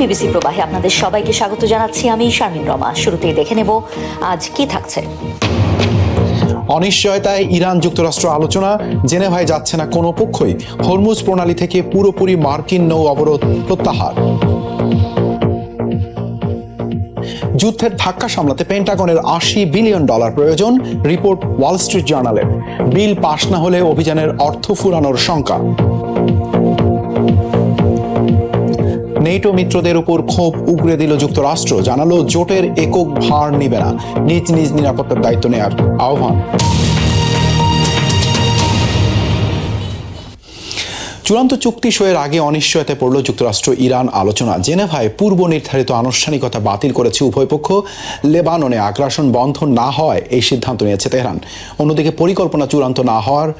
BBC প্রবাহে আপনাদের সবাইকে স্বাগত জানাচ্ছি। আমি শারমিন রমা। শুরুতেই দেখে নেব আজ কি থাকছে। অনিশ্চয়তায় ইরান যুক্তরাষ্ট্র আলোচনা, জেনেভায় যাচ্ছে না কোনো পক্ষই। হরমুজ প্রণালী থেকে পুরোপুরি মার্কিন নৌ অবরোধ প্রত্যাহার। যুদ্ধের ধাক্কা সামলাতে পেন্টাগনের $80 বিলিয়ন প্রয়োজন, রিপোর্ট ওয়াল স্ট্রিট জার্নালের। বিল পাশ না হলে অভিযানের অর্থ ফুরানোর শঙ্কা। নেটো মিত্রদের উপর ক্ষোভ উগরে দিল যুক্তরাষ্ট্র, জানালো জোটের একক ভার নিবে না, নিজ নিজ নিরাপত্তার দায়িত্ব নেয়ার আহ্বান। চূড়ান্ত চুক্তি সইয়ের আগে অনিশ্চয়তায় পড়ল যুক্তরাষ্ট্র ইরান আলোচনা। জেনেভায় পূর্ব নির্ধারিত আনুষ্ঠানিকতা বাতিল করেছে উভয় পক্ষ। লেবাননে আগ্রাসন বন্ধ না হওয়ায় এই সিদ্ধান্ত নিয়েছে তেহরান। অন্যদিকে পরিকল্পনা চূড়ান্ত না হওয়ার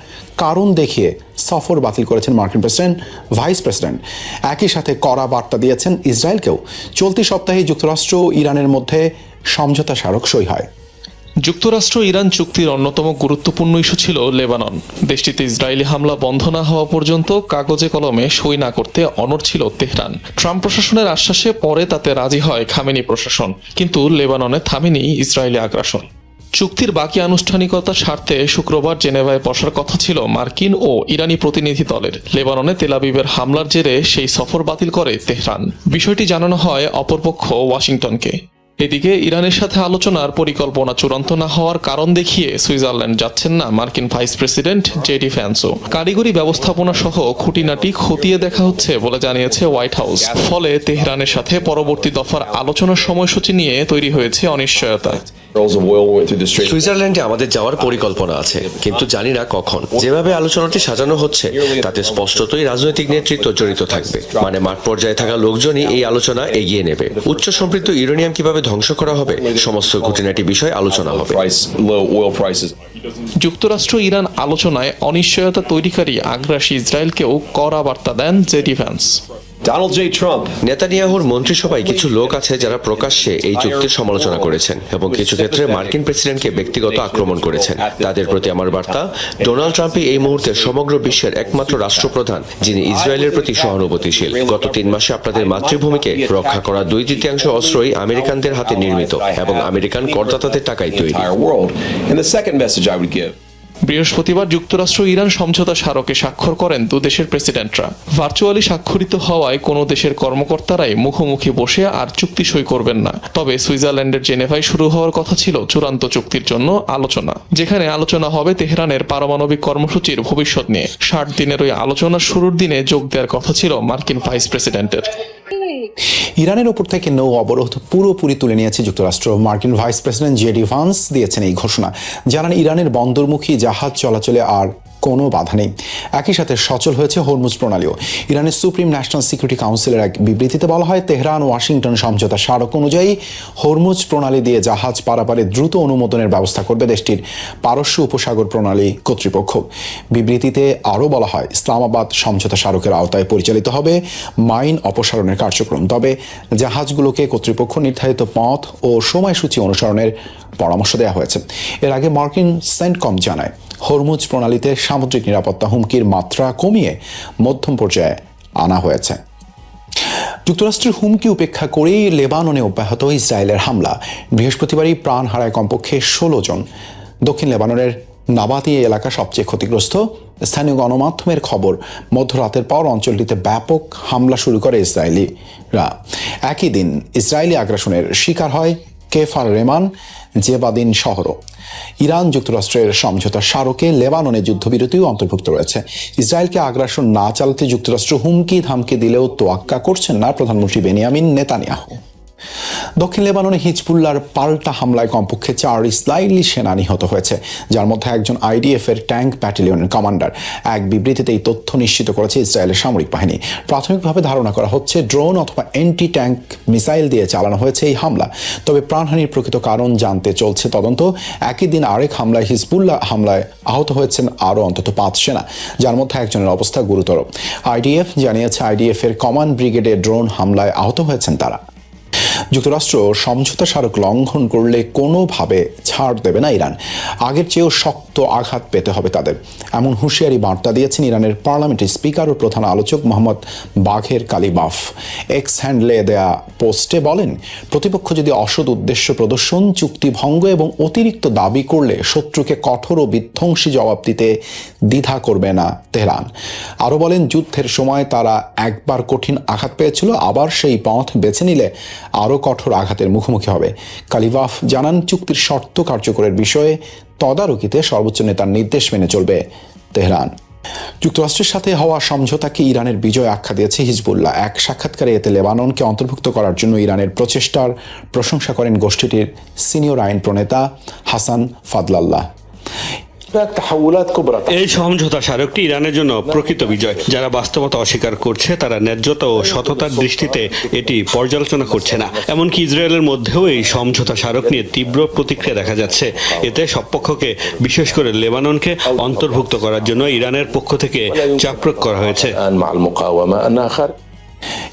কারণ দেখিয়ে সফর বাতিল করেছেন মার্কিন প্রেসিডেন্ট, ভাইস প্রেসিডেন্ট। একই সাথে কড়া বার্তা দিয়েছেন ইসরায়েলকেও। চলতি সপ্তাহে যুক্তরাষ্ট্র ও ইরানের মধ্যে সমঝোতা স্মারক সই হয়। যুক্তরাষ্ট্র ইরান চুক্তির অন্যতম গুরুত্বপূর্ণ ইস্যু ছিল লেবানন। দেশটিতে ইসরায়েলি হামলা বন্ধ না হওয়া পর্যন্ত কাগজে কলমে সই না করতে অনড় ছিল তেহরান। ট্রাম্প প্রশাসনের আশ্বাসে পরে তাতে রাজি হয় খামেনি প্রশাসন, কিন্তু লেবাননে থামেনি ইসরায়েলি আগ্রাসন। চুক্তির বাকি আনুষ্ঠানিকতার স্বার্থে শুক্রবার জেনেভায় বসার কথা ছিল মার্কিন ও ইরানি প্রতিনিধি দলের। লেবাননে তেল আবিবের হামলার জেরে সেই সফর বাতিল করে তেহরান। বিষয়টি জানানো হয় অপরপক্ষ ওয়াশিংটনকে। এদিকে ইরানের সাথে আলোচনার পরিকল্পনা চূড়ান্ত না হওয়ার কারণ দেখিয়ে সুইজারল্যান্ড যাচ্ছেন না মার্কিন ভাইস প্রেসিডেন্ট জেডি ভ্যান্সও। কারিগরি ব্যবস্থাপনা সহ খুঁটিনাটি খতিয়ে দেখা হচ্ছে বলে জানিয়েছে হোয়াইট হাউস। ফলে তেহরানের সাথে পরবর্তী দফার আলোচনার সময়সূচি নিয়ে তৈরি হয়েছে অনিশ্চয়তা। সুইজারল্যান্ডে আমাদের যাওয়ার পরিকল্পনা আছে, কিন্তু জানি না কখন। যেভাবে আলোচনাটি সাজানো হচ্ছে তাতে স্পষ্টতই রাজনৈতিক নেতৃত্ব জড়িত থাকবে, মানে মাঠ পর্যায়ে থাকা লোকজনই এই আলোচনা এগিয়ে নেবে। উচ্চ সম্পৃক্ত ইউরেনিয়াম কিভাবে ধ্বংস করা হবে, সমস্ত খুঁটিনাটি বিষয় আলোচনা হবে। যুক্তরাষ্ট্র ইরান আলোচনায় অনিশ্চয়তা তৈরিকারী আগ্রাসী ইসরায়েলকেও কড়া বার্তা দেন জেডি ভ্যান্স। নেতানিয়াহুর মন্ত্রিসভায় কিছু লোক আছে যারা প্রকাশ্যে এই চুক্তির সমালোচনা করেছেন এবং কিছু ক্ষেত্রে মার্কিন প্রেসিডেন্টকে ব্যক্তিগত আক্রমণ করেছেন। তাদের প্রতি আমার বার্তা, ডোনাল্ড ট্রাম্পই এই মুহূর্তে সমগ্র বিশ্বের একমাত্র রাষ্ট্রপ্রধান যিনি ইসরায়েলের প্রতি সহানুভূতিশীল। গত 3 মাসে আপনাদের মাতৃভূমিকে রক্ষা করা 2/3 অস্ত্রই আমেরিকানদের হাতে নির্মিত এবং আমেরিকান করদাতাদের টাকায় তৈরি। বৃহস্পতিবার যুক্তরাষ্ট্র ইরান সমঝোতা স্মারকে স্বাক্ষর করেন দুদেশের প্রেসিডেন্টরা। ভার্চুয়ালি স্বাক্ষরিত হওয়ায় কোনো দেশের কর্মকর্তারাই মুখোমুখি বসে আর চুক্তি সই করবেন না। তবে সুইজারল্যান্ডের জেনেভায় শুরু হওয়ার কথা ছিল চূড়ান্ত চুক্তির জন্য আলোচনা, যেখানে আলোচনা হবে তেহরানের পারমাণবিক কর্মসূচির ভবিষ্যৎ নিয়ে। 60 দিনের ওই আলোচনার শুরুর দিনে যোগ দেওয়ার কথা ছিল মার্কিন ভাইস প্রেসিডেন্টের। ইরানের ওপর থেকে নৌ অবরোধ পুরোপুরি তুলে নিয়েছে যুক্তরাষ্ট্র। মার্কিন ভাইস প্রেসিডেন্ট জেডি ভান্স দিয়েছেন এই ঘোষণা। জানান ইরানের বন্দরমুখী জাহাজ চলাচলে আর কোনো বাধা নেই। একই সাথে সচল হয়েছে হরমুজ প্রণালীও। ইরানের সুপ্রিম ন্যাশনাল সিকিউরিটি কাউন্সিলের এক বিবৃতিতে বলা হয়, তেহরান ওয়াশিংটন সমঝোতা স্মারক অনুযায়ী হরমুজ প্রণালী দিয়ে জাহাজ পারাপারে দ্রুত অনুমোদনের ব্যবস্থা করবে দেশটির পারস্য উপসাগর প্রণালী কর্তৃপক্ষ। বিবৃতিতে আরও বলা হয়, ইসলামাবাদ সমঝোতা স্মারকের আওতায় পরিচালিত হবে মাইন অপসারণের কার্যক্রম। তবে জাহাজগুলোকে কর্তৃপক্ষ নির্ধারিত পথ ও সময়সূচি অনুসরণের পরামর্শ দেওয়া হয়েছে। এর আগে মার্কিন সেন্টকম জানায়, হরমুজ প্রণালীতে সামুদ্রিক নিরাপত্তা হুমকির মাত্রা কমিয়ে মধ্যম পর্যায়ে আনা হয়েছে। যুক্তরাষ্ট্রের হুমকি উপেক্ষা করেই লেবাননে অব্যাহত ইসরায়েলের হামলা। বৃহস্পতিবারই প্রাণ হারায় কমপক্ষে 16 জন। দক্ষিণ লেবাননের নাবাতি এলাকা সবচেয়ে ক্ষতিগ্রস্ত। স্থানীয় গণমাধ্যমের খবর, মধ্যরাতের পর অঞ্চলটিতে ব্যাপক হামলা শুরু করে ইসরায়েলিরা। একই দিন ইসরায়েলি আগ্রাসনের শিকার হয় কেফার রেমান, জেবাদিন শহরও। ইরান যুক্তরাষ্ট্রের সমঝোতা স্মারকে লেবাননে যুদ্ধবিরতিও অন্তর্ভুক্ত রয়েছে। ইসরায়েলকে আগ্রাসন না চালাতে যুক্তরাষ্ট্র হুমকি ধামকি দিলেও তোয়াক্কা করছেন না প্রধানমন্ত্রী বেনিয়ামিন নেতানিয়াহু। দক্ষিণ লেবাননে হিজবুল্লাহর পাল্টা হামলায় কমপক্ষে 4 ইসরায়েলি সেনা নিহত হয়েছে, যার মধ্যে একজন আইডিএফ এর ট্যাঙ্ক ব্যাটালিয়নের কমান্ডার। এক বিবৃতিতে এই তথ্য নিশ্চিত করেছে ইসরায়েলের সামরিক বাহিনী। প্রাথমিকভাবে ধারণা করা হচ্ছে ড্রোন অথবা অ্যান্টি ট্যাঙ্ক মিসাইল দিয়ে চালানো হয়েছে এই হামলা। তবে প্রাণহানির প্রকৃত কারণ জানতে চলছে তদন্ত। একই দিন আরেক হামলায় হিজবুল্লাহ হামলায় আহত হয়েছেন আরও অন্তত 5 সেনা, যার মধ্যে একজনের অবস্থা গুরুতর। আইডিএফ জানিয়েছে, আইডিএফ এর কমান্ড ব্রিগেডে ড্রোন হামলায় আহত হয়েছেন তারা। যুক্তরাষ্ট্র সমঝোতা স্মারক লঙ্ঘন করলে কোনোভাবে ছাড় দেবে না ইরান, আগের চেয়েও শক্ত আঘাত পেতে হবে তাদের, এমন হুঁশিয়ারি বার্তা দিয়েছেন ইরানের পার্লামেন্টের স্পিকার ও প্রধান আলোচক মোহাম্মদ বাঘের কালিবাফ। এক্স হ্যান্ডলে দেয়া পোস্টে বলেন, প্রতিপক্ষ যদি অসৎ উদ্দেশ্য প্রদর্শন, চুক্তি ভঙ্গ এবং অতিরিক্ত দাবি করলে শত্রুকে কঠোর ও বিধ্বংসী জবাব দিতে দ্বিধা করবে না তেহরান। আরও বলেন, যুদ্ধের সময় তারা একবার কঠিন আঘাত পেয়েছিল, আবার সেই পথ বেছে নিলে আরও কঠোর আঘাতের মুখোমুখি হবে। কালিবাফ জানান, চুক্তির শর্ত কার্যকরের বিষয়ে তদারকিতে সর্বোচ্চ নেতার নির্দেশ মেনে চলবে তেহরান। যুক্তরাষ্ট্রের সাথে হওয়া সমঝোতাকে ইরানের বিজয় আখ্যা দিয়েছে হিজবুল্লাহ। এক সাক্ষাৎকারে এতে লেবাননকে অন্তর্ভুক্ত করার জন্য ইরানের প্রচেষ্টার প্রশংসা করেন গোষ্ঠীটির সিনিয়র আইন প্রণেতা হাসান ফাদলাল্লাহ। এই সমঝোতা স্মারকটি ইরানের জন্য প্রকৃত বিজয়। যারা বাস্তবতা অস্বীকার করছে তারা ন্যায্যতা ও সততার দৃষ্টিতে এটি পর্যালোচনা করছে না। এমনকি ইসরায়েলের মধ্যেও এই সমঝোতা স্মারক নিয়ে তীব্র প্রতিক্রিয়া দেখা যাচ্ছে। এতে সব পক্ষকে, বিশেষ করে লেবাননকে অন্তর্ভুক্ত করার জন্য ইরানের পক্ষ থেকে চাপ প্রয়োগ করা হয়েছে।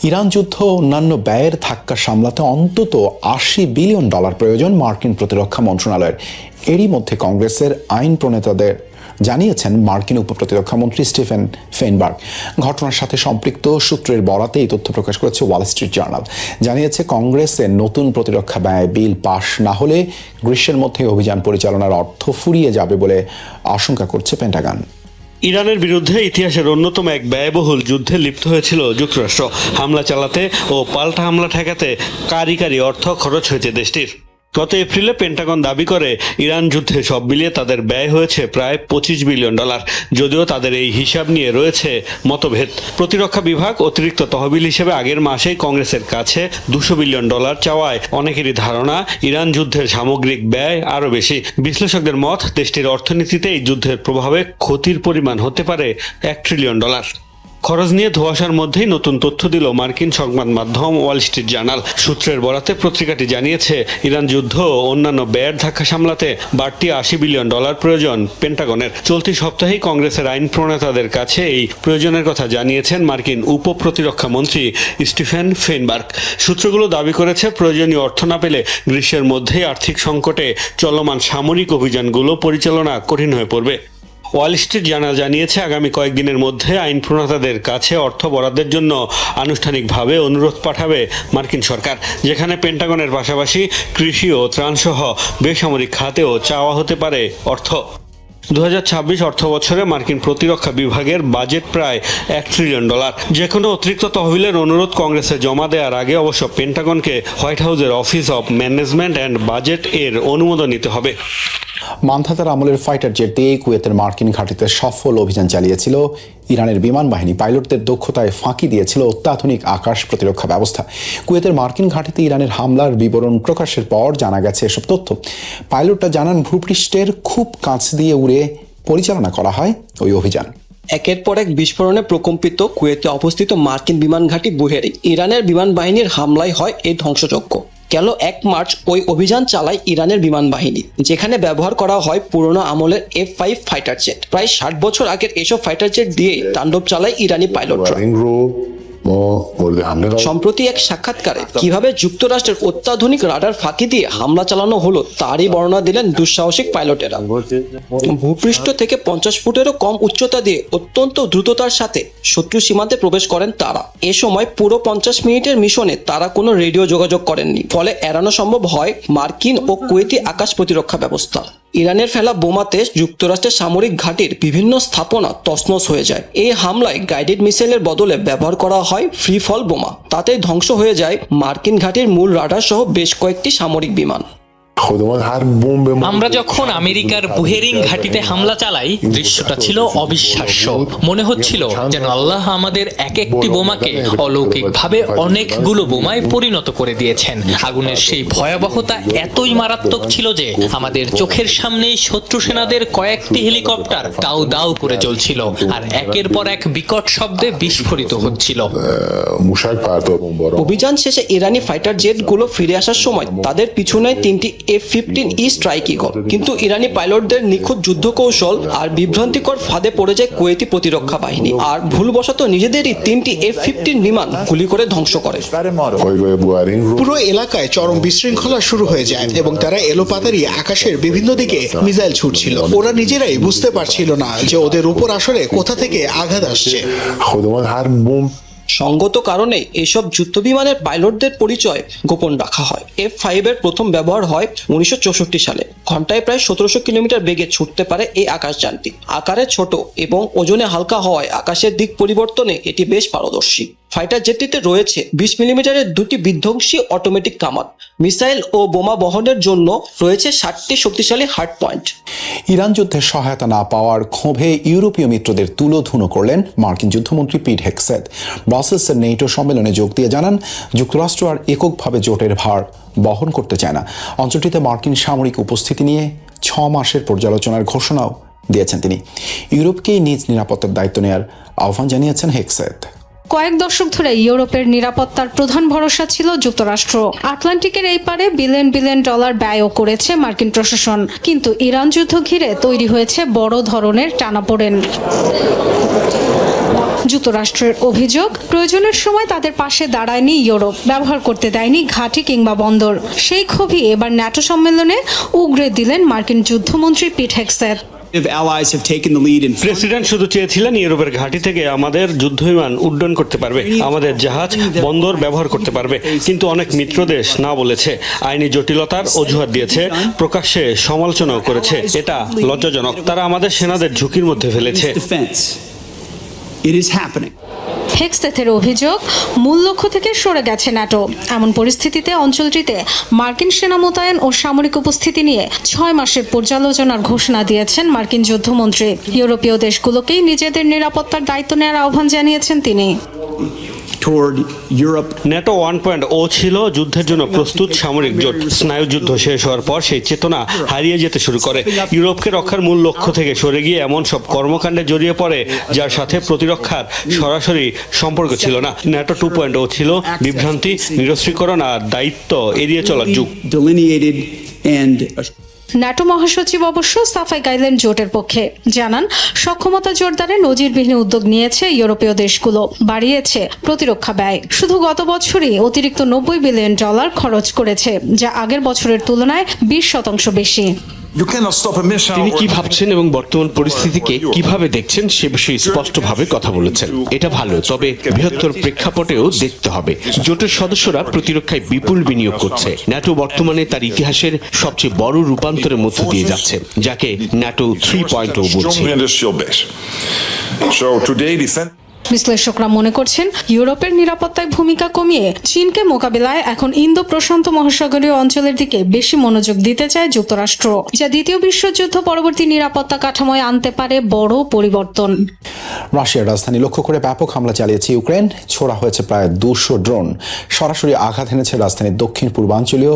ইরান যুদ্ধ ও অন্যান্য ব্যয়ের ধাক্কা সামলাতে অন্তত $80 বিলিয়ন প্রয়োজন মার্কিন প্রতিরক্ষা মন্ত্রণালয়ের। এরই মধ্যে কংগ্রেসের আইন প্রণেতাদের জানিয়েছেন মার্কিন উপপ্রতিরক্ষা মন্ত্রী স্টিফেন ফেইনবার্গ। ঘটনার সাথে সম্পৃক্ত সূত্রের বরাতে এই তথ্য প্রকাশ করেছে ওয়াল স্ট্রিট জার্নাল। জানিয়েছে, কংগ্রেসের নতুন প্রতিরক্ষা ব্যয় বিল পাশ না হলে গ্রীষ্মের মধ্যে অভিযান পরিচালনার অর্থ ফুরিয়ে যাবে বলে আশঙ্কা করছে পেন্টাগন। ইরানের বিরুদ্ধে ইতিহাসের অন্যতম এক ব্যয়বহুল যুদ্ধে লিপ্ত হয়েছিল যুক্তরাষ্ট্র। হামলা চালাতে ও পাল্টা হামলা ঠেকাতে কারি অর্থ খরচ হয়েছে দেশটির। গত এপ্রিলে পেন্টাগন দাবি করে, ইরান যুদ্ধে সব মিলিয়ে তাদের ব্যয় হয়েছে প্রায় $25 বিলিয়ন। যদিও তাদের এই হিসাব নিয়ে রয়েছে মতভেদ। প্রতিরক্ষা বিভাগ অতিরিক্ত তহবিল হিসেবে আগের মাসেই কংগ্রেসের কাছে $200 বিলিয়ন চাওয়ায় অনেকেরই ধারণা ইরান যুদ্ধের সামগ্রিক ব্যয় আরও বেশি। বিশ্লেষকদের মত, দেশটির অর্থনীতিতে এই যুদ্ধের প্রভাবে ক্ষতির পরিমাণ হতে পারে $1 ট্রিলিয়ন। খরচ নিয়ে ধোঁয়াশার মধ্যেই নতুন তথ্য দিল মার্কিন সংবাদ মাধ্যম ওয়াল স্ট্রিট জার্নাল। সূত্রের বরাতে পত্রিকাটি জানিয়েছে, ইরান যুদ্ধ ও অন্যান্য ব্যয়ের ধাক্কা সামলাতে বাড়তি $80 বিলিয়ন প্রয়োজন পেন্টাগনের। চলতি সপ্তাহেই কংগ্রেসের আইন প্রণেতাদের কাছে এই প্রয়োজনের কথা জানিয়েছেন মার্কিন উপপ্রতিরক্ষা মন্ত্রী স্টিফেন ফেইনবার্গ। সূত্রগুলো দাবি করেছে, প্রয়োজনীয় অর্থ না পেলে গ্রীষ্মের মধ্যেই আর্থিক সংকটে চলমান সামরিক অভিযানগুলো পরিচালনা কঠিন হয়ে পড়বে। ওয়াল স্ট্রিট জার্নাল জানিয়েছে, আগামী কয়েকদিনের মধ্যে আইন প্রণেতাদের কাছে অর্থ বরাদ্দের জন্য আনুষ্ঠানিকভাবে অনুরোধ পাঠাবে মার্কিন সরকার, যেখানে পেন্টাগনের পাশাপাশি কৃষি ও ত্রাণসহ বেসামরিক খাতেও চাওয়া হতে পারে অর্থ। 2026 অর্থ বছরে মার্কিন প্রতিরক্ষা বিভাগের বাজেট প্রায় $1 ট্রিলিয়ন। যে কোনো অতিরিক্ত তহবিলের অনুরোধ কংগ্রেসে জমা দেওয়ার আগে অবশ্য পেন্টাগনকে হোয়াইট হাউসের office of management and budget এর অনুমোদন নিতে হবে। মান্ধাতার আমলের ফাইটার জেট দিয়ে কুয়েতের মার্কিন ঘাঁটিতে সফল অভিযান চালিয়েছিল ইরানের বিমান বাহিনী। পাইলটদের দক্ষতায় ফাঁকি দিয়েছিল অত্যাধুনিক আকাশ প্রতিরক্ষা ব্যবস্থা। কুয়েতের মার্কিন ঘাঁটিতে ইরানের হামলার বিবরণ প্রকাশের পর জানা গেছে এসব তথ্য। পাইলটরা জানান, ভূপৃষ্ঠের খুব কাছ দিয়ে উড়ে পরিচালনা করা হয় ওই অভিযান। একের পর এক বিস্ফোরণে প্রকম্পিত কুয়েতে অবস্থিত মার্কিন বিমান ঘাঁটি বুহেরি ইরানের বিমান বাহিনীর হামলায় হয় এই ধ্বংসযজ্ঞ। গেল 1 মার্চ ওই অভিযান চালায় ইরানের বিমান বাহিনী, যেখানে ব্যবহার করা হয় পুরনো আমলের F-5 ফাইটার জেট। প্রায় 60 বছর আগের এসব ফাইটার জেট দিয়েই তাণ্ডব চালায় ইরানি পাইলটরা। সম্প্রতি এক সাক্ষাৎকারে কিভাবে যুক্তরাষ্ট্রের অত্যাধুনিক রাডার ফাঁকি দিয়ে হামলা চালানো হলো তারই বর্ণনা দিলেন দুঃসাহসিক পাইলটেরা। ভূপৃষ্ঠ থেকে 50 ফুটেরও কম উচ্চতা দিয়ে অত্যন্ত দ্রুততার সাথে শত্রু সীমান্তে প্রবেশ করেন তারা। এ সময় পুরো 50 মিনিটের মিশনে তারা কোনো রেডিও যোগাযোগ করেননি, ফলে এড়ানো সম্ভব হয় মার্কিন ও কুয়েতি আকাশ প্রতিরক্ষা ব্যবস্থা। ইরানের ফেলা বোমাতে যুক্তরাষ্ট্রের সামরিক ঘাঁটির বিভিন্ন স্থাপনা তছনছ হয়ে যায়। এই হামলায় গাইডেড মিসাইলের বদলে ব্যবহার করা হয় ফ্রি ফল বোমা। তাতে ধ্বংস হয়ে যায় মার্কিন ঘাঁটির মূল রাডার সহ বেশ কয়েকটি সামরিক বিমান। আমরা যখন আমেরিকার বুহেরিং ঘাঁটিতে হামলা চালাই, দৃশ্যটা ছিল অবিশ্বাস্য। মনে হচ্ছিল যেন আল্লাহ আমাদের এক একটি বোমাকে অলৌকিকভাবে অনেকগুলো বোমায় পরিণত করে দিয়েছেন। আগুনের সেই ভয়াবহতা এতই মারাত্মক ছিল যে আমাদের চোখের সামনেই শত্রু সেনাদের কয়েকটি হেলিকপ্টার দাউ দাউ করে জ্বলছিল আর একের পর এক বিকট শব্দে বিস্ফোরিত হচ্ছিল। অভিযান শেষে ইরানি ফাইটার জেটগুলো ফিরে আসার সময় তাদের পিছনে 3টি F-15E স্ট্রাইক ঈগল, কিন্তু ইরানি পাইলটদের নিখুঁত যুদ্ধ কৌশল আর বিভ্রান্তিকর ফাঁদে পড়ে যায় কুয়েতি প্রতিরক্ষা বাহিনী, আর ভুলবশত নিজেদেরই 3টি F-15 বিমান গুলি করে ধ্বংস করে। পুরো এলাকায় চরম বিশৃঙ্খলা শুরু হয়ে যায় এবং তারা এলোপাতাড়ি আকাশের বিভিন্ন দিকে মিসাইল ছুটছিল। ওরা নিজেরাই বুঝতে পারছিল না যে ওদের উপর আসলে কোথা থেকে আঘাত আসছে। সঙ্গত কারণে এসব যুদ্ধবিমানের পাইলটদের পরিচয় গোপন রাখা হয়। F-5 এর প্রথম ব্যবহার হয় 1964 সালে। ঘন্টায় প্রায় 1700 কিলোমিটার বেগে ছুটতে পারে এই আকাশযানটি। আকারে ছোট এবং ওজনে হালকা হওয়ায় আকাশের দিক পরিবর্তনে এটি বেশ পারদর্শী। ফাইটার জেটটিতে রয়েছে 20 মিলিমিটারের দুটি বিধ্বংসী অটোমেটিক কামান। মিসাইল ও বোমা বহনের জন্য রয়েছে 60টি শক্তিশালী হার্ড পয়েন্ট। ইরান যুদ্ধে সহায়তা না পাওয়ার ক্ষোভে ইউরোপীয় মিত্রদের তুলোধুনো করলেন মার্কিন যুদ্ধমন্ত্রী পিট হেগসেথ। ব্রাসেলসের নেটো সম্মেলনে যোগ দিয়ে জানান, যুক্তরাষ্ট্র আর এককভাবে জোটের ভার বহন করতে চায় না। অঞ্চলটিতে মার্কিন সামরিক উপস্থিতি নিয়ে 6 মাসের পর্যালোচনার ঘোষণাও দিয়েছেন তিনি। ইউরোপকেই নিজ নিরাপত্তার দায়িত্ব নেওয়ার আহ্বান জানিয়েছেন হেগসেথ। কয়েক দশক ধরে ইউরোপের নিরাপত্তার প্রধান ভরসা ছিল যুক্তরাষ্ট্র। আটলান্টিকের এই পারে বিলিয়ন বিলিয়ন ডলার ব্যয়ও করেছে মার্কিন প্রশাসন, কিন্তু ইরান যুদ্ধ ঘিরে তৈরি হয়েছে বড় ধরনের টানাপোড়েন। যুক্তরাষ্ট্রের অভিযোগ, প্রয়োজনের সময় তাদের পাশে দাঁড়ায়নি ইউরোপ, ব্যবহার করতে দেয়নি ঘাঁটি কিংবা বন্দর। সেই ক্ষোভই এবার ন্যাটো সম্মেলনে উগরে দিলেন মার্কিন যুদ্ধমন্ত্রী পিট হেগসেথ। প্রেসিডেন্ট শুধু চেয়েছিলেন ইউরোপের ঘাঁটি থেকে আমাদের যুদ্ধবিমান উড্ডয়ন করতে পারবে, আমাদের জাহাজ বন্দর ব্যবহার করতে পারবে, কিন্তু অনেক মিত্রদেশ না বলেছে, আইনি জটিলতার অজুহাত দিয়েছে, প্রকাশ্যে সমালোচনাও করেছে। এটা লজ্জাজনক। তারা আমাদের সেনাদের ঝুঁকির মধ্যে ফেলেছে। হেগসেথের অভিযোগ, মূল লক্ষ্য থেকে সরে গেছে ন্যাটো। এমন পরিস্থিতিতে অঞ্চলটিতে মার্কিন সেনা মোতায়েন ও সামরিক উপস্থিতি নিয়ে 6 মাসের পর্যালোচনার ঘোষণা দিয়েছেন মার্কিন যুদ্ধমন্ত্রী। ইউরোপীয় দেশগুলোকেই নিজেদের নিরাপত্তার দায়িত্ব নেওয়ার আহ্বান জানিয়েছেন তিনি। ন্যাটো 1.0 ছিল যুদ্ধের জন্য প্রস্তুত সামরিক জোট। স্নায়ুযুদ্ধ শেষ হওয়ার পর সেই চেতনা হারিয়ে যেতে শুরু করে। ইউরোপকে রক্ষার মূল লক্ষ্য থেকে সরে গিয়ে এমন সব কর্মকাণ্ডে জড়িয়ে পড়ে যার সাথে প্রতিরক্ষার সরাসরি সম্পর্ক ছিল না। ন্যাটো 2.0 ছিল বিভ্রান্তি, নিরস্ত্রীকরণ আর দায়িত্ব এড়িয়ে চলার যুগ। ন্যাটো মহাসচিব অবশ্য সাফাই গাইলেন জোটের পক্ষে। জানান, সক্ষমতা জোরদারে নজিরবিহীন উদ্যোগ নিয়েছে ইউরোপীয় দেশগুলো, বাড়িয়েছে প্রতিরক্ষা ব্যয়। শুধু গত বছরই অতিরিক্ত 90 বিলিয়ন ডলার খরচ করেছে, যা আগের বছরের তুলনায় 20% বেশি। তিনি কি ভাবছেন এবং বর্তমান পরিস্থিতিকে কিভাবে দেখছেন সে বিষয়ে স্পষ্টভাবে কথা বলেছেন। এটা ভালো, তবে বৃহত্তর প্রেক্ষাপটেও দেখতে হবে। জোটের সদস্যরা প্রতিরক্ষায় বিপুল বিনিয়োগ করছে। ন্যাটো বর্তমানে তার ইতিহাসের সবচেয়ে বড় রূপান্তরের মধ্য দিয়ে যাচ্ছে, যাকে ন্যাটো 3.0 বলছে। বিশ্লেষকরা মনে করছেন, ইউরোপের নিরাপত্তায় ভূমিকা কমিয়ে চীনকে মোকাবিলায় এখন ইন্দো প্রশান্ত মহাসাগরীয় অঞ্চলের দিকে বেশি মনোযোগ দিতে চায় যুক্তরাষ্ট্র, যা দ্বিতীয় বিশ্বযুদ্ধ পরবর্তী নিরাপত্তা কাঠামোয় আনতে পারে বড় পরিবর্তন। রাশিয়ার রাজধানী লক্ষ্য করে ব্যাপক হামলা চালিয়েছে ইউক্রেন। ছোড়া হয়েছে প্রায় 200 ড্রোন। সরাসরি আঘাত এনেছে রাজধানীর দক্ষিণ পূর্বাঞ্চলীয়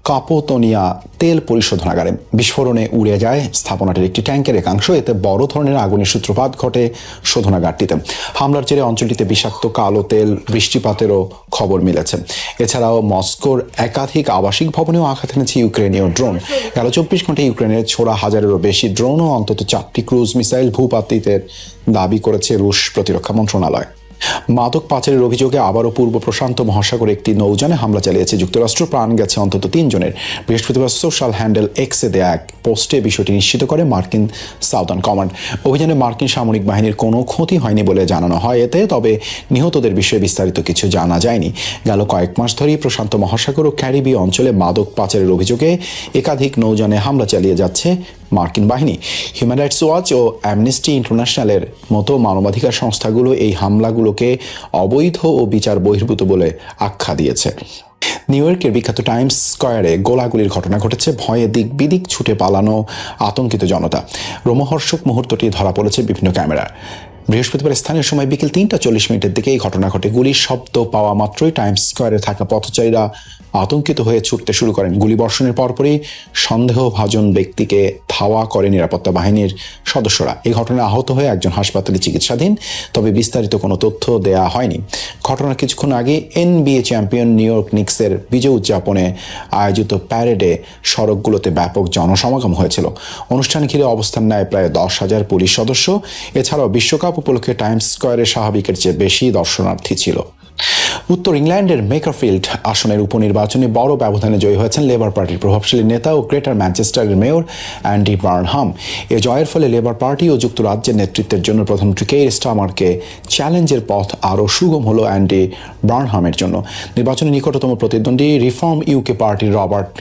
কাপোতনিয়া তেল পরিশোধনাগারে। বিস্ফোরণে উড়ে যায় স্থাপনাটির একটি ট্যাঙ্কের একাংশ। এতে বড় ধরনের আগুনের সূত্রপাত ঘটে শোধনাগারটিতে। হামলার জেরে অঞ্চলটিতে বিষাক্ত কালো তেল, বৃষ্টিপাতেরও খবর মিলেছে। এছাড়াও মস্কোর একাধিক আবাসিক ভবনেও আঘাত এনেছে ইউক্রেনীয় ড্রোন। গেল 24 ঘন্টায় ইউক্রেনের ছোড়া 1000-এরও বেশি ড্রোন ও অন্তত 4টি ক্রুজ মিসাইল ভূপাতিতের দাবি করেছে রুশ প্রতিরক্ষা মন্ত্রণালয়। মাদক পাচারের অভিযোগে আবারও পূর্ব প্রশান্ত মহাসাগরে একটি নৌযানে হামলা চালিয়েছে যুক্তরাষ্ট্র। প্রাণ গেছে অন্তত 3 জনের। বৃহস্পতিবার সোশ্যাল হ্যান্ডেল এক্সে দেয়া এক পোস্টে বিষয়টি নিশ্চিত করে মার্কিন সাউদার্ন কমান্ড। অভিযানে মার্কিন সামরিক বাহিনীর কোনো ক্ষতি হয়নি বলে জানানো হয় এতে, তবে নিহতদের বিষয়ে বিস্তারিত কিছু জানা যায়নি। গেল কয়েক মাস ধরেই প্রশান্ত মহাসাগর ও ক্যারিবীয় অঞ্চলে মাদক পাচারের অভিযোগে একাধিক নৌযানে হামলা চালিয়ে যাচ্ছে মার্কিন বাহিনী। হিউম্যান রাইটস ওয়াচ ও অ্যামনেস্টি ইন্টারন্যাশনালের মতো মানবাধিকার সংস্থাগুলো এই হামলাগুলোকে অবৈধ ও বিচার বহির্ভূত বলে আখ্যা দিয়েছে। নিউ ইয়র্কের বিখ্যাত টাইমস স্কয়ারে গোলাগুলির ঘটনা ঘটেছে। ভয়ে দিক বিদিক ছুটে পালানো আতঙ্কিত জনতা। রোমহর্ষক মুহূর্তটি ধরা পড়েছে বিভিন্ন ক্যামেরা। বৃহস্পতিবার স্থানীয় সময় বিকেল 3:40 দিকে এই ঘটনা ঘটে। গুলির শব্দ পাওয়া মাত্রই টাইমস স্কোয়ারে থাকা পথচারীরা আতঙ্কিত হয়ে ছুটতে শুরু করেন। গুলিবর্ষণের পরপরই সন্দেহভাজন ব্যক্তিকে ধাওয়া করে নিরাপত্তা বাহিনীর সদস্যরা। এই ঘটনায় আহত হয়ে একজন হাসপাতালে চিকিৎসাধীন, তবে বিস্তারিত কোনো তথ্য দেয়া হয়নি। ঘটনার কিছুক্ষণ আগে NBA চ্যাম্পিয়ন নিউ ইয়র্ক নিক্সের বিজয় উদযাপনে আয়োজিত প্যারেডে সড়কগুলোতে ব্যাপক জনসমাগম হয়েছিল। অনুষ্ঠান ঘিরে অবস্থান নেয় প্রায় 10,000 পুলিশ সদস্য। এছাড়াও বিশ্বকাপ উপলক্ষে টাইমস স্কোয়ারে স্বাভাবিকের চেয়ে বেশি দর্শনার্থী ছিল। উত্তর ইংল্যান্ডের মেকারফিল্ড আসনের উপনির্বাচনে বড় ব্যবধানে জয়ী হয়েছেন লেবার পার্টির প্রভাবশালী নেতা ও গ্রেটার ম্যানচেস্টারের মেয়র অ্যান্ডি বার্নহাম। এ জয়ের ফলে লেবার পার্টি ও যুক্তরাজ্যের নেতৃত্বের জন্য প্রধানমন্ত্রী কেইর স্টারমারকে চ্যালেঞ্জের পথ আরও সুগম হলো অ্যান্ডি বার্নহামের জন্য। নির্বাচনে নিকটতম প্রতিদ্বন্দ্বী রিফর্ম ইউকে পার্টির রবার্ট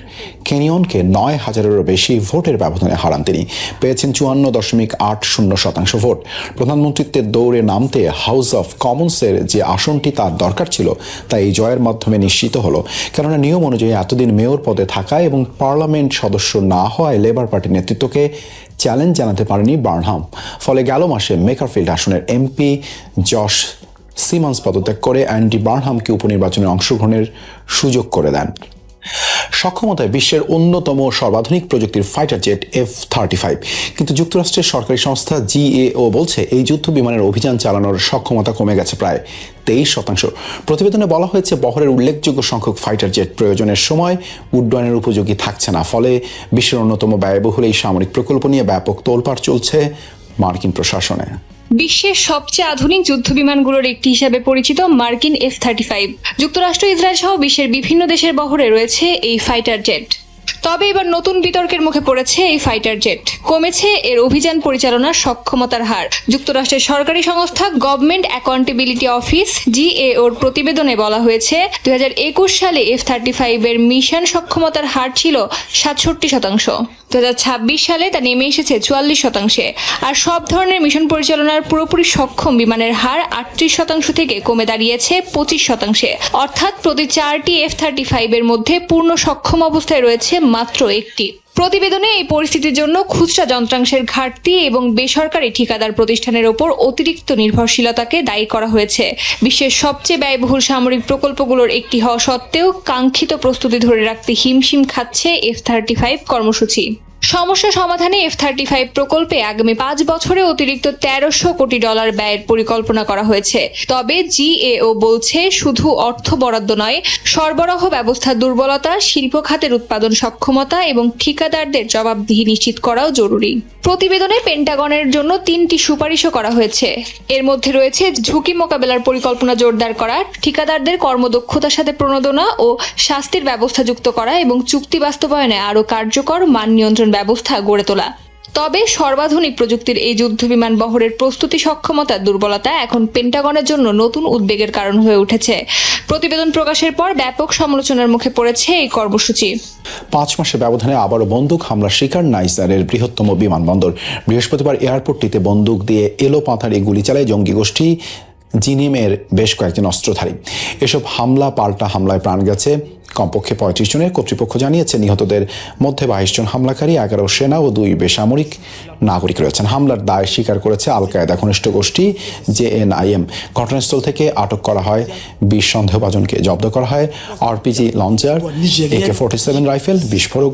কেনিয়নকে 9,000-এরও বেশি ভোটের ব্যবধানে হারান তিনি। পেয়েছেন 54.80% ভোট। প্রধানমন্ত্রীত্বের দৌড়ে নামতে হাউস অফ কমন্সের যে আসনটি তার দরকার ছিল তা এই জয়ের মাধ্যমে নিশ্চিত হলো, কেননা নিয়ম অনুযায়ী এতদিন মেয়র পদে থাকা এবং পার্লামেন্ট সদস্য না হওয়ায় লেবার পার্টির নেতৃত্বকে চ্যালেঞ্জ জানাতে পারেনি বার্নহাম। ফলে গেল মাসে মেকারফিল্ড আসনের এমপি জশ সিমন্স পদত্যাগ করে অ্যান্ডি বার্নহামকে উপনির্বাচনে অংশগ্রহণের সুযোগ করে দেন। সক্ষমতায় বিশ্বের অন্যতম সর্বাধুনিক প্রযুক্তির ফাইটার জেট F-35, কিন্তু যুক্তরাষ্ট্রের সরকারি সংস্থা GAO বলছে এই যুদ্ধ বিমানের অভিযান চালানোর সক্ষমতা কমে গেছে প্রায় 23%। প্রতিবেদনে বলা হয়েছে বহরের উল্লেখযোগ্য সংখ্যক ফাইটার জেট প্রয়োজনের সময় উড্ডয়নের উপযোগী থাকছে না। ফলে বিশ্বের অন্যতম ব্যয়বহুল এই সামরিক প্রকল্প নিয়ে ব্যাপক তোলপাড় চলছে মার্কিন প্রশাসনে। বিশ্বের সবচেয়ে আধুনিক যুদ্ধ বিমানগুলোর একটি হিসাবে পরিচিত মার্কিন F-35। যুক্তরাষ্ট্র, ইসরায়েল সহ বিশ্বের বিভিন্ন দেশের বহরে রয়েছে এই ফাইটার জেট। তবে এবার নতুন বিতর্কের মুখে পড়েছে এই ফাইটার জেট। কমেছে এর অভিযান পরিচালনার সক্ষমতার হার। যুক্তরাষ্ট্রের সরকারি সংস্থা গভর্নমেন্ট অ্যাকাউন্টেবিলিটি অফিস GAOর প্রতিবেদনে বলা হয়েছে 2021 সালে F-35 এর মিশন সক্ষমতার হার ছিল 67%। 2026 সালে তা নেমে এসেছে 44%। আর সব ধরনের মিশন পরিচালনার পুরোপুরি সক্ষম বিমানের হার 38% থেকে কমে দাঁড়িয়েছে 25%। অর্থাৎ প্রতি 4টি F-35 এর মধ্যে পূর্ণ সক্ষম অবস্থায় রয়েছে মাত্র একটি। প্রতিবেদনে এই পরিস্থিতির জন্য খুচরা যন্ত্রাংশের ঘাটতি এবং বেসরকারি ঠিকাদার প্রতিষ্ঠানের ওপর অতিরিক্ত নির্ভরশীলতাকে দায়ী করা হয়েছে। বিশ্বের সবচেয়ে ব্যয়বহুল সামরিক প্রকল্পগুলোর একটি হওয়া সত্ত্বেও কাঙ্ক্ষিত প্রস্তুতি ধরে রাখতে হিমশিম খাচ্ছে F-35 কর্মসূচি। সমস্যা সমাধানে F-35 প্রকল্পে আগামী 5 বছরে অতিরিক্ত $1,300 কোটি ব্যয়ের পরিকল্পনা করা হয়েছে। তবে GAO বলছে শুধু অর্থ বরাদ্দ নয়, সরবরাহ ব্যবস্থার দুর্বলতা, শিল্প খাতের উৎপাদন সক্ষমতা এবং ঠিকাদারদের জবাবদিহি নিশ্চিত করাও জরুরি। প্রতিবেদনে পেন্টাগনের জন্য 3টি সুপারিশও করা হয়েছে। এর মধ্যে রয়েছে ঝুঁকি মোকাবেলার পরিকল্পনা জোরদার করা, ঠিকাদারদের কর্মদক্ষতার সাথে প্রণোদনা ও শাস্তির ব্যবস্থা যুক্ত করা এবং চুক্তি বাস্তবায়নে আরও কার্যকর মান নিয়ন্ত্রণ ব্যবস্থা গড়ে তোলা। তবে সর্বাধুনিক প্রযুক্তির এই যুদ্ধবিমান বহরের প্রস্তুতি সক্ষমতার দুর্বলতা এখন পেন্টাগনের জন্য নতুন উদ্বেগের কারণ হয়ে উঠেছে। প্রতিবেদন প্রকাশের পর ব্যাপক সমালোচনার মুখে পড়েছে এই কর্মসূচি। 5 মাসের ব্যবধানে আবারও বন্দুক হামলার শিকার নাইজারের বৃহত্তম বিমানবন্দর। বৃহস্পতিবার এয়ারপোর্টটিতে বন্দুক দিয়ে এলোপাতাড়ি গুলি চালায় জঙ্গি গোষ্ঠী জিনিমের বেশ কয়েকজন অস্ত্রধারী। এসব হামলা পাল্টা হামলায় প্রাণ গেছে কমপক্ষে 35 জনের। কর্তৃপক্ষ জানিয়েছে নিহতদের মধ্যে 22 জন হামলাকারী, 11 সেনা ও 2 বেসামরিক নাগরিক রয়েছেন। হামলার দায় স্বীকার করেছে আল কায়েদা ঘনিষ্ঠ গোষ্ঠী JNIM। ঘটনাস্থল থেকে আটক করা হয় 20 সন্দেহভাজনকে। জব্দ করা হয় RPG লঞ্চার, AK-47 রাইফেল, বিস্ফোরক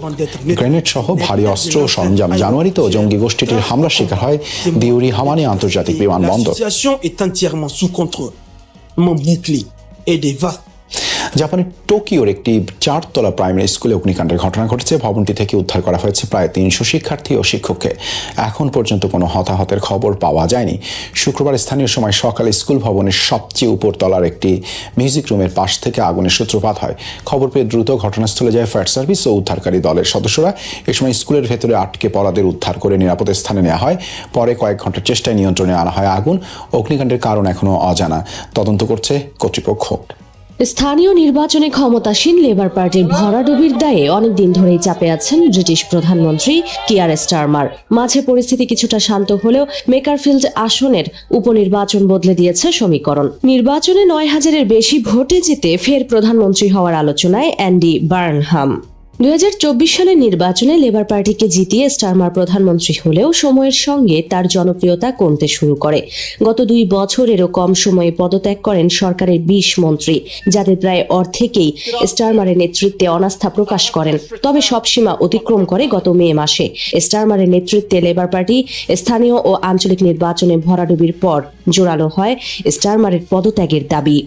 গ্রেনেড সহ ভারী অস্ত্র ও সরঞ্জাম। জানুয়ারিতেও জঙ্গি গোষ্ঠীটির হামলার শিকার হয় দিউরি হামানি আন্তর্জাতিক বিমানবন্দর। জাপানের টোকিওর একটি 4তলা প্রাইমারি স্কুলে অগ্নিকাণ্ডের ঘটনা ঘটেছে। ভবনটি থেকে উদ্ধার করা হয়েছে প্রায় 300 শিক্ষার্থী ও শিক্ষককে। এখন পর্যন্ত কোনো হতাহতের খবর পাওয়া যায়নি। শুক্রবার স্থানীয় সময় সকালে স্কুল ভবনের সবচেয়ে উপরতলার একটি মিউজিক রুমের পাশ থেকে আগুনের সূত্রপাত হয়। খবর পেয়ে দ্রুত ঘটনাস্থলে যায় ফায়ার সার্ভিস ও উদ্ধারকারী দলের সদস্যরা। এ সময় স্কুলের ভেতরে আটকে পড়াদের উদ্ধার করে নিরাপদ স্থানে নেওয়া হয়। পরে কয়েক ঘন্টার চেষ্টায় নিয়ন্ত্রণে আনা হয় আগুন। অগ্নিকাণ্ডের কারণ এখনও অজানা, তদন্ত করছে কর্তৃপক্ষ। স্থানীয় নির্বাচনে ক্ষমতাসীন লেবার পার্টির ভরাডুবির দায়ে অনেকদিন ধরেই চাপে আছেন ব্রিটিশ প্রধানমন্ত্রী কিয়ার স্টারমার। মাঝে পরিস্থিতি কিছুটা শান্ত হলেও মেকারফিল্ড আসনের উপনির্বাচন বদলে দিয়েছে সমীকরণ। নির্বাচনে 9,000-এর বেশি ভোটে জিতে ফের প্রধানমন্ত্রী হওয়ার আলোচনায় অ্যান্ডি বার্নহাম। 2024 সালের নির্বাচনে লেবার পার্টিকে জিতিয়ে স্টারমার প্রধানমন্ত্রী হলেও সময়ের সঙ্গে তার জনপ্রিয়তা কমতে শুরু করে। গত 2 বছরেরও কম সময়ে পদত্যাগ করেন সরকারের 20 মন্ত্রী, যাদের প্রায় অর্ধেকেই স্টারমারের নেতৃত্বে অনাস্থা প্রকাশ করেন। তবে সব সীমা অতিক্রম করে গত মে মাসে স্টারমারের নেতৃত্বে লেবার পার্টি স্থানীয় ও আঞ্চলিক নির্বাচনে ভরাডুবির পর জোরালো হয় স্টারমারের পদত্যাগের দাবি।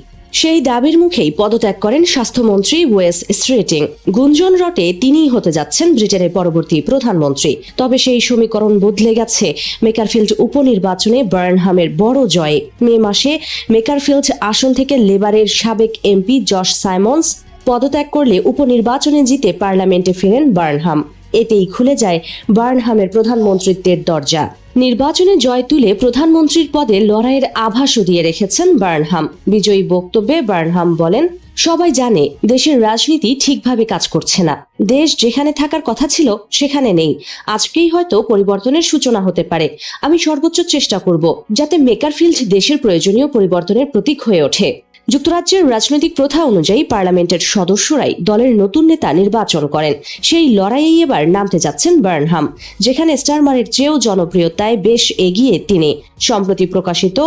সেই দাবির মুখেই পদত্যাগ করেন স্বাস্থ্যমন্ত্রী ওয়েস স্ট্রেটিং। গুঞ্জন রটে তিনিই হতে যাচ্ছেন ব্রিটেনের পরবর্তী প্রধানমন্ত্রী। তবে সেই সমীকরণ বদলে গেছে মেকারফিল্ড উপনির্বাচনে বার্নহামের বড় জয়ে। মে মাসে মেকারফিল্ড আসন থেকে লেবারের সাবেক এমপি জশ সাইমন্স পদত্যাগ করলে উপনির্বাচনে জিতে পার্লামেন্টে ফেরেন বার্নহাম। এতেই খুলে যায় বার্নহামের প্রধানমন্ত্রীত্বের দরজা। নির্বাচনে জয় তুলে প্রধানমন্ত্রীর পদে লড়াইয়ের আভাসও দিয়ে রেখেছেন বার্নহাম। বিজয়ী বক্তব্যে বার্নহাম বলেন, সবাই জানে দেশের রাজনীতি ঠিকভাবে কাজ করছে না। দেশ যেখানে থাকার কথা ছিল সেখানে নেই। আজকেই হয়তো পরিবর্তনের সূচনা হতে পারে। আমি সর্বোচ্চ চেষ্টা করব যাতে মেকারফিল্ড দেশের প্রয়োজনীয় পরিবর্তনের প্রতীক হয়ে ওঠে। যুক্তরাজ্যের রাজনৈতিক প্রথা অনুযায়ী পার্লামেন্টের সদস্যরাই দলের নতুন নেতা নির্বাচন করেন। সেই লড়াইয়ে এবার নামতে যাচ্ছেন বার্নহাম, যেখানে স্টারমারের চেয়েও জনপ্রিয়তায় বেশ এগিয়ে তিনি। সম্প্রতি প্রকাশিত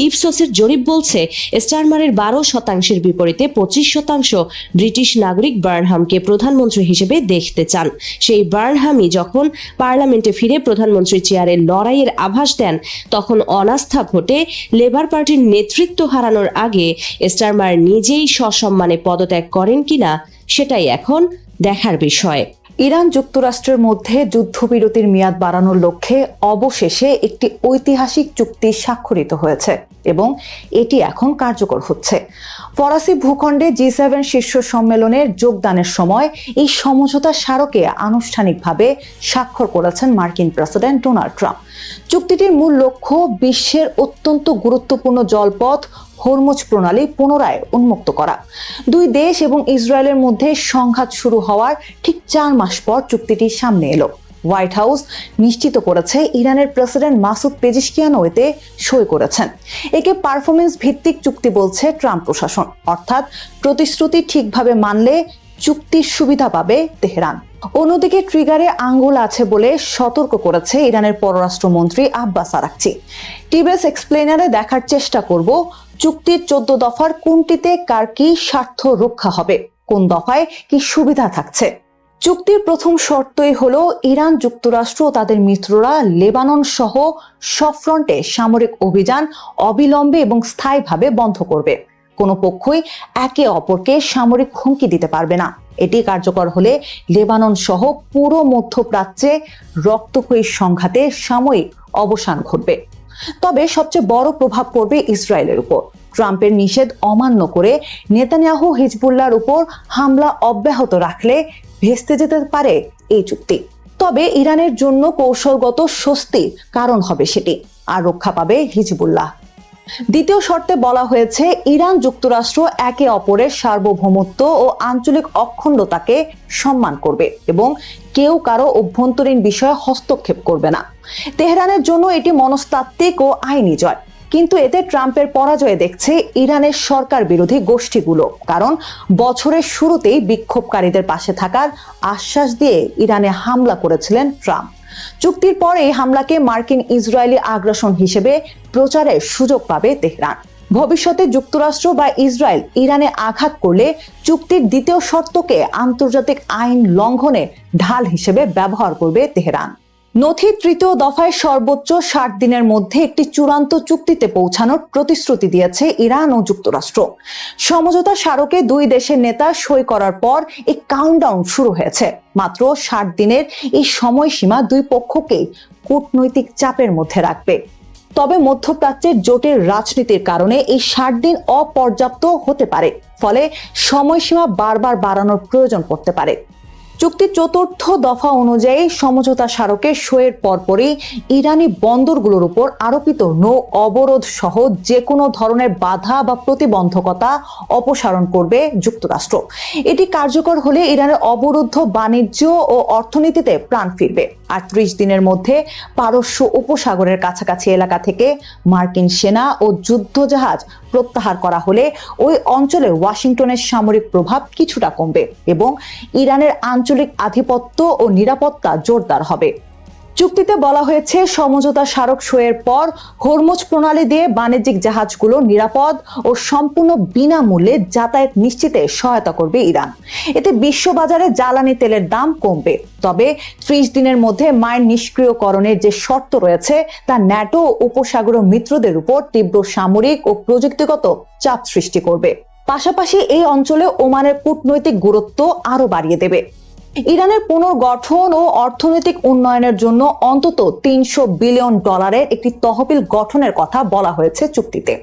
ইপসোসের জরিপ বলছে স্টারমারের 12% বিপরীতে 25% ব্রিটিশ নাগরিক বার্নহামকে প্রধানমন্ত্রী হিসেবে দেখতে চান। সেই বার্নহামই যখন পার্লামেন্টে ফিরে প্রধানমন্ত্রী চেয়ারের লড়াইয়ের আভাস দেন, তখন অনাস্থা ভোটে লেবার পার্টির নেতৃত্ব হারানোর আগে স্টারমার নিজেই সসম্মানে পদত্যাগ করেন কিনা সেটাই এখন দেখার বিষয়। ইরান যুক্তরাষ্ট্রের মধ্যে যুদ্ধবিরতির মেয়াদ বাড়ানোর লক্ষ্যে অবশেষে একটি ঐতিহাসিক চুক্তি স্বাক্ষরিত হয়েছে এবং এটি এখন কার্যকর হচ্ছে। ফরাসি ভূখণ্ডে G7 শীর্ষ সম্মেলনের যোগদানের সময় এই সমঝোতা স্মারকে আনুষ্ঠানিকভাবে স্বাক্ষর করেছেন মার্কিন প্রেসিডেন্ট ডোনাল্ড ট্রাম্প। চুক্তিটির মূল লক্ষ্য বিশ্বের অত্যন্ত গুরুত্বপূর্ণ জলপথ হরমুজ প্রণালী পুনরায় উন্মুক্ত করা। দুই দেশ এবং ইসরায়েলের মধ্যে সংঘাত শুরু হওয়ার ঠিক 4 মাস পর চুক্তিটি সামনে এলো। হোয়াইট হাউস নিশ্চিত করেছে ইরানের প্রেসিডেন্ট মাসুদ পেজিশকিয়ানও এতে সই করেছেন। একে পারফরমেন্স ভিত্তিক চুক্তি বলছে ট্রাম্প প্রশাসন, অর্থাৎ প্রতিশ্রুতি ঠিকভাবে মানলে চুক্তির সুবিধা পাবে তেহরান। অন্যদিকে ট্রিগারে আঙ্গুল আছে বলে সতর্ক করেছে ইরানের পররাষ্ট্রমন্ত্রী আব্বাস আরাকচি। টিবিএস এক্সপ্লেনারে দেখার চেষ্টা করব চুক্তির 14 দফার কোনটিতে কার কি স্বার্থ রক্ষা হবে, কোন দফায় কি সুবিধা থাকছে। চুক্তির প্রথম শর্তই হলো ইরান যুক্তরাষ্ট্র ও তাদের মিত্ররা লেবানন সহ সব ফ্রন্টে সামরিক অভিযান অবিলম্বে এবং স্থায়ীভাবে বন্ধ করবে। কোনো পক্ষই একে অপরকে সামরিক হুমকি দিতে পারবে না। এটি কার্যকর হলে লেবানন সহ পুরো মধ্যপ্রাচ্যে রক্তক্ষয়ী সংঘাতে সাময়িক অবসান ঘটবে। তবে সবচেয়ে বড় প্রভাব পড়বে ইসরায়েলের উপর। ট্রাম্পের নিষেধ অমান্য করে নেতানিয়াহু হিজবুল্লাহর উপর হামলা অব্যাহত রাখলে ভেস্তে যেতে পারে এই চুক্তি। তবে ইরানের জন্য কৌশলগত স্বস্তির কারণ হবে সেটি, আর রক্ষা পাবে হিজবুল্লাহ। দ্বিতীয় শর্তে বলা হয়েছে ইরান যুক্তরাষ্ট্র একে অপরের সার্বভৌমত্ব ও আঞ্চলিক অখণ্ডতাকে সম্মান করবে এবং কেউ কারো অভ্যন্তরীণ বিষয়ে হস্তক্ষেপ করবে না। তেহরানের জন্য এটি মনস্তাত্ত্বিক ও আইনি জয়, কিন্তু এতে ট্রাম্পের পরাজয় দেখছে ইরানের সরকার বিরোধী গোষ্ঠীগুলো, কারণ বছরের শুরুতেই বিক্ষোভকারীদের পাশে থাকার আশ্বাস দিয়ে ইরানে হামলা করেছিলেন ট্রাম্প। চুক্তির পরে হামলাকে মার্কিন ইসরায়েলি আগ্রাসন হিসেবে প্রচারের সুযোগ পাবে তেহরান। ভবিষ্যতে যুক্তরাষ্ট্র বা ইসরায়েল ইরানে আঘাত করলে চুক্তির দ্বিতীয় শর্তকে আন্তর্জাতিক আইন লঙ্ঘনের ঢাল হিসেবে ব্যবহার করবে তেহরান। নথির তৃতীয় দফায় সর্বোচ্চ 60 দিনের মধ্যে একটি চূড়ান্ত চুক্তিতে পৌঁছানোর প্রতিশ্রুতি দিয়েছে ইরান ও যুক্তরাষ্ট্র। সমঝোতা স্মারকে দুই দেশের নেতা সই করার পর এই কাউন্টডাউন শুরু হয়েছে। মাত্র 60 দিনের এই সময়সীমা দুই পক্ষকে কূটনৈতিক চাপের মধ্যে রাখবে। তবে মধ্যপ্রাচ্যের জটিল রাজনীতির কারণে এই 60 দিন অপর্যাপ্ত হতে পারে, ফলে সময়সীমা বারবার বাড়ানোর প্রয়োজন পড়তে পারে। চুক্তির চতুর্থ দফা অনুযায়ী সমঝোতা স্মারকে সইয়ের পরপরই ইরানি বন্দরগুলোর উপর আরোপিত নৌ অবরোধ সহ যে কোনো ধরনের বাধা বা প্রতিবন্ধকতা অপসারণ করবে যুক্তরাষ্ট্র। এটি কার্যকর হলে ইরানের অবরুদ্ধ বাণিজ্য ও অর্থনীতিতে প্রাণ ফিরবে। 38 দিনের মধ্যে পারস্য উপসাগরের কাছাকাছি এলাকা থেকে মার্কিন সেনা ও যুদ্ধজাহাজ প্রত্যাহার করা হলে ওই অঞ্চলে ওয়াশিংটনের সামরিক প্রভাব কিছুটা কমবে এবং ইরানের আঞ্চলিক আঞ্চলিক আধিপত্য ও নিরাপত্তা জোরদার হবে। চুক্তিতে বলা হয়েছে সমঝোতা স্মারক সইয়ের পর হরমুজ প্রণালী দিয়ে বাণিজ্যিক জাহাজগুলো নিরাপদ ও সম্পূর্ণ বিনামূল্যে যাতায়াত নিশ্চিতে সহায়তা করবে ইরান। এতে বিশ্ববাজারে জ্বালানি তেলের দাম কমবে। তবে 30 দিনের মধ্যে মাইন নিষ্ক্রিয়করণের যে শর্ত রয়েছে তা ন্যাটো ও উপসাগরীয় মিত্রদের উপর তীব্র সামরিক ও প্রযুক্তিগত চাপ সৃষ্টি করবে। পাশাপাশি এই অঞ্চলে ওমানের কূটনৈতিক গুরুত্ব আরো বাড়িয়ে দেবে। ইরানের পুনর্গঠন ও অর্থনৈতিক উন্নয়নের জন্য অন্তত $300 বিলিয়ন একটি তহবিল গঠনের কথা বলা হয়েছে চুক্তিতে।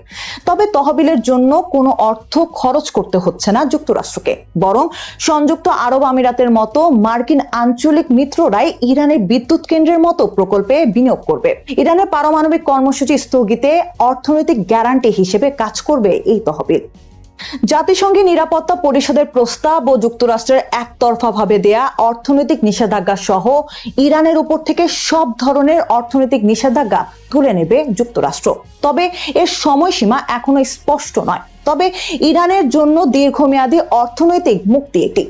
তবে তহবিলের জন্য কোনো অর্থ খরচ করতে হচ্ছে না যুক্তরাষ্ট্রকে, বরং সংযুক্ত আরব আমিরাতের মতো মার্কিন আঞ্চলিক মিত্ররাই ইরানের বিদ্যুৎ কেন্দ্রের মতো প্রকল্পে বিনিয়োগ করবে। ইরানের পারমাণবিক কর্মসূচি স্থগিতে অর্থনৈতিক গ্যারান্টি হিসেবে কাজ করবে এই তহবিল। জাতিসংঘের নিরাপত্তা পরিষদের প্রস্তাব ও যুক্তরাষ্ট্রের একতরফাভাবে দেয়া অর্থনৈতিক নিষেধাজ্ঞা সহ ইরানের উপর থেকে সব ধরনের অর্থনৈতিক নিষেধাজ্ঞা তুলে নেবে যুক্তরাষ্ট্র। তবে এর সময়সীমা এখনো স্পষ্ট নয়। তবে ইরানের জন্য দীর্ঘমেয়াদী অর্থনৈতিক মুক্তি এটি।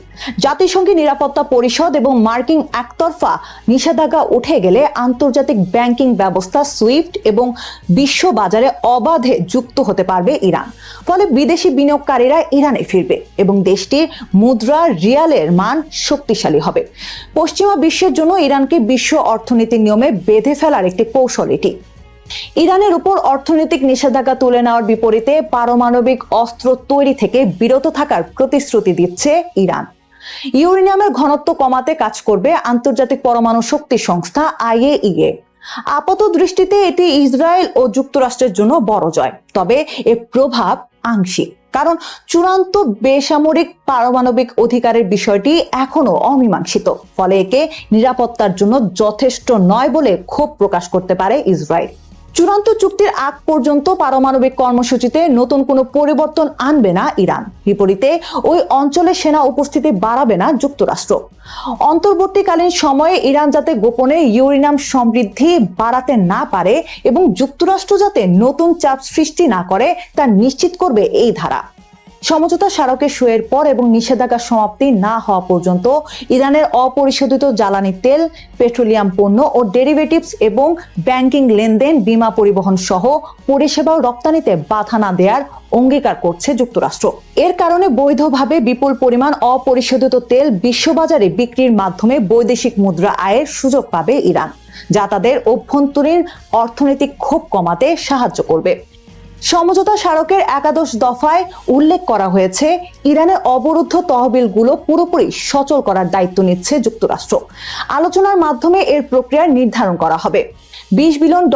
জাতিসংঘের নিরাপত্তা পরিষদ এবং মার্কিন একতরফা নিষেধাজ্ঞা উঠে গেলে আন্তর্জাতিক ব্যাংকিং ব্যবস্থা সুইফট এবং বিশ্ব বাজারে অবাধে যুক্ত হতে পারবে ইরান। ফলে বিদেশি বিনিয়োগকারীরা ইরানে ফিরবে এবং দেশটির মুদ্রা রিয়ালের মান শক্তিশালী হবে। পশ্চিমা বিশ্বের জন্য ইরানকে বিশ্ব অর্থনীতির নিয়মে বেঁধে ফেলার একটি কৌশল এটি। ইরানের উপর অর্থনৈতিক নিষেধাজ্ঞা তুলে নেওয়ার বিপরীতে পারমাণবিক অস্ত্র তৈরি থেকে বিরত থাকার প্রতিশ্রুতি দিচ্ছে ইরান। ইউরেনিয়ামের ঘনত্ব কমাতে কাজ করবে আন্তর্জাতিক পরমাণু শক্তি সংস্থা IAEA। আপাত দৃষ্টিতে এটি ইসরায়েল ও যুক্তরাষ্ট্রের জন্য বড় জয়, তবে এর প্রভাব আংশিক, কারণ চূড়ান্ত বেসামরিক পারমাণবিক অধিকারের বিষয়টি এখনো অমীমাংসিত। ফলে একে নিরাপত্তার জন্য যথেষ্ট নয় বলে ক্ষোভ প্রকাশ করতে পারে ইসরায়েল। চূড়ান্ত চুক্তির আগ পর্যন্ত পারমাণবিক কর্মসূচিতে নতুন কোনো পরিবর্তন আনবে না ইরান। বিপরীতে ওই অঞ্চলে সেনা উপস্থিতি বাড়াবে না যুক্তরাষ্ট্র। অন্তর্বর্তীকালীন সময়ে ইরান যাতে গোপনে ইউরেনিয়াম সমৃদ্ধি বাড়াতে না পারে এবং যুক্তরাষ্ট্র যাতে নতুন চাপ সৃষ্টি না করে তা নিশ্চিত করবে এই ধারা। সমঝোতা স্মারকে সইয়ের পর এবং নিষেধাজ্ঞা সমাপ্তি না হওয়া পর্যন্ত ইরানের অপরিশোধিত জ্বালানি তেল, পেট্রোলিয়াম পণ্য ও ডেরিভেটিভস এবং ব্যাংকিং লেনদেন, বীমা পরিবহন সহ পরিষেবা রপ্তানিতে বাধা না দেওয়ার অঙ্গীকার করছে যুক্তরাষ্ট্র। এর কারণে বৈধভাবে বিপুল পরিমাণ অপরিশোধিত তেল বিশ্ববাজারে বিক্রির মাধ্যমে বৈদেশিক মুদ্রা আয়ের সুযোগ পাবে ইরান, যা তাদের অভ্যন্তরীণ অর্থনৈতিক ক্ষোভ কমাতে সাহায্য করবে। সমঝোতা স্মারকের 11 দফায় উল্লেখ করা হয়েছে ইরানের অবরুদ্ধ তহবিলগুলো পুরোপুরি সচল করার দায়িত্ব নিচ্ছে যুক্তরাষ্ট্র। আলোচনার মাধ্যমে এর প্রক্রিয়া নির্ধারণ করা হবে। $20 বিলিয়ন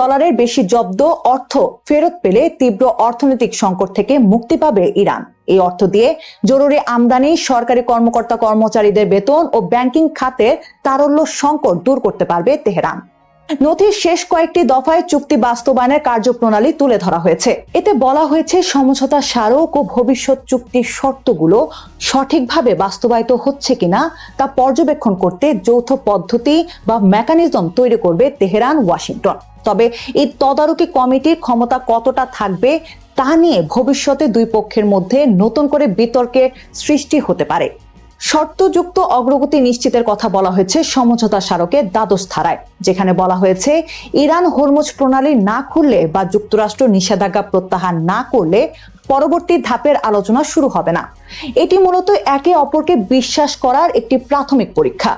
বেশি জব্দ অর্থ ফেরত পেলে তীব্র অর্থনৈতিক সংকট থেকে মুক্তি পাবে ইরান। এই অর্থ দিয়ে জরুরি আমদানি, সরকারি কর্মকর্তা কর্মচারীদের বেতন ও ব্যাংকিং খাতের তারল্য সংকট দূর করতে পারবে তেহরান। নথির শেষ কয়েকটি দফায় চুক্তি বাস্তবায়নের কার্যপ্রণালী তুলে ধরা হয়েছে। এতে বলা হয়েছে সমঝোতা স্মারক ও ভবিষ্যৎ চুক্তির শর্তগুলো সঠিকভাবে বাস্তবায়িত হচ্ছে কিনা তা পর্যবেক্ষণ করতে যৌথ পদ্ধতি বা মেকানিজম তৈরি করবে তেহরান, ওয়াশিংটন। তবে এই তদারকি কমিটির ক্ষমতা কতটা থাকবে তা নিয়ে ভবিষ্যতে দুই পক্ষের মধ্যে নতুন করে বিতর্কের সৃষ্টি হতে পারে। শর্তযুক্ত অগ্রগতি নিশ্চিতের কথা বলা হয়েছে সমঝোতা স্মারকের 12 ধারায়, যেখানে বলা হয়েছে ইরান হরমুজ প্রণালী না খুললে বা যুক্তরাষ্ট্র নিষেধাজ্ঞা প্রত্যাহার না করলে পরবর্তী ধাপের আলোচনা শুরু হবে না। এটি মূলত একে অপরকে বিশ্বাস করার একটি প্রাথমিক পরীক্ষা।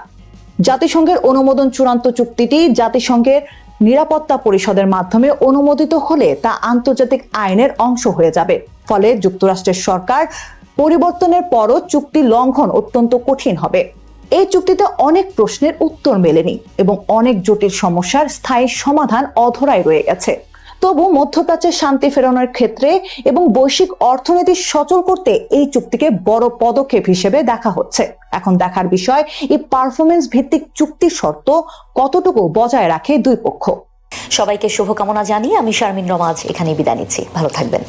জাতিসংঘের অনুমোদন চূড়ান্ত চুক্তিটি জাতিসংঘের নিরাপত্তা পরিষদের মাধ্যমে অনুমোদিত হলে তা আন্তর্জাতিক আইনের অংশ হয়ে যাবে। ফলে যুক্তরাষ্ট্রের সরকার পরিবর্তনের পরও চুক্তি লঙ্ঘন অত্যন্ত কঠিন হবে। এই চুক্তিতে অনেক প্রশ্নের উত্তর মেলেনি এবং অনেক জটিল সমস্যার স্থায়ী সমাধান অধরাই রয়ে গেছে। তবু মধ্যপ্রাচ্যের শান্তি ফেরানোর ক্ষেত্রে এবং বৈশ্বিক অর্থনীতি সচল করতে এই চুক্তিকে বড় পদক্ষেপ হিসেবে দেখা হচ্ছে। এখন দেখার বিষয় এই পারফরমেন্স ভিত্তিক চুক্তির শর্ত কতটুকু বজায় রাখে দুই পক্ষ। সবাইকে শুভকামনা জানিয়ে আমি শারমিন রমাজ এখানে বিদায় নিচ্ছি। ভালো থাকবেন।